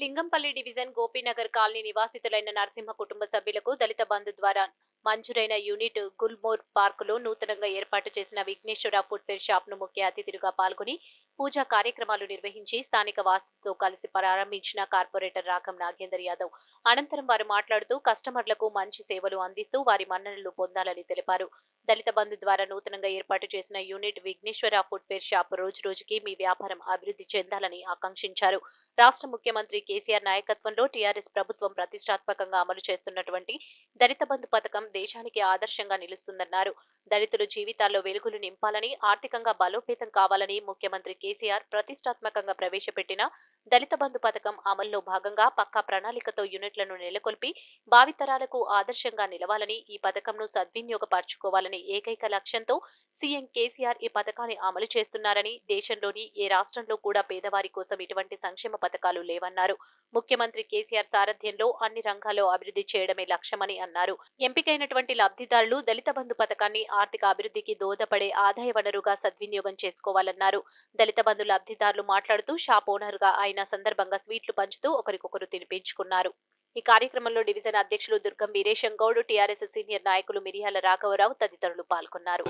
Lingampalli division Gopinagar colony నివాసితులైన Narasimha కుటుంబ సభ్యులకు దళిత బంధు ద్వారా మంజూరైన యూనిట్ గుల్మోర్ పార్కులో నూతనంగా ఏర్పాటు చేసిన విఘ్నేశ్వర ఫుట్వేర్ షాప్ ను ముఖ్య అతిథులుగా పాల్గొని పూజా కార్యక్రమాలు నిర్వహించి స్థానిక వాసులతో కలిసి ప్రారంభించిన కార్పొరేటర్ రాఘం నాగేందర్ యాదవ్ అనంతరం వారు మాట్లాడుతూ కస్టమర్లకు మంచి సేవలు అందిస్తూ వారి మన్ననలు పొందాలని తెలిపారు. దళిత బంధు ద్వారా నూతనంగా ఏర్పాటు చేసిన యూనిట్ విఘ్నేశ్వర ఫుట్వేర్ షాప్ రోజు రోజుకి మీ వ్యాపారం అభివృద్ధి చెందాలని ఆకాంక్షించారు. రాష్ట్ర ముఖ్యమంత్రి కేసీఆర్ నాయకత్వంలో టీఆర్ఎస్ ప్రభుత్వం ప్రతిష్టాత్మకంగా అమలు చేస్తున్నటువంటి దళిత బంధు పథకం దేశానికి ఆదర్శంగా నిలుస్తుందన్నారు. దళితుల జీవితాల్లో వెలుగులు నింపాలని, ఆర్థికంగా బలోపేతం కావాలని ముఖ్యమంత్రి కేసీఆర్ ప్రతిష్టాత్మకంగా ప్రవేశపెట్టిన దళిత బంధు పథకం అమల్లో భాగంగా పక్కా ప్రణాళికతో యూనిట్లను నెలకొల్పి భావితరాలకు ఆదర్శంగా నిలవాలని, ఈ పథకంను సద్వినియోగపరచుకోవాలని ఏకైక లక్ష్యంతో సీఎం కేసీఆర్ ఈ పథకాన్ని అమలు చేస్తున్నారని, దేశంలోని ఏ రాష్ట్రంలో కూడా పేదవారి కోసం ఇటువంటి సంక్షేమ పథకాలు లేవన్నారు. ముఖ్యమంత్రి కేసీఆర్ సారథ్యంలో అన్ని రంగాల్లో అభివృద్ధి చేయడమే లక్ష్యమని అన్నారు. ఎంపికైనటువంటి లబ్ధిదారులు దళిత బంధు పథకాన్ని ఆర్థిక అభివృద్ధికి దోహదపడే ఆదాయ వనరుగా సద్వినియోగం చేసుకోవాలన్నారు. దళిత బంధు లబ్ధిదారులు మాట్లాడుతూ షాప్ ఓనర్ గా అయిన సందర్భంగా స్వీట్లు పంచుతూ ఒకరికొకరు తినిపించుకున్నారు. ఈ కార్యక్రమంలో డివిజన్ అధ్యక్షులు దుర్గం వీరేశం గౌడ్, టీఆర్ఎస్ సీనియర్ నాయకులు మిరియాల రాఘవరావు తదితరులు పాల్గొన్నారు.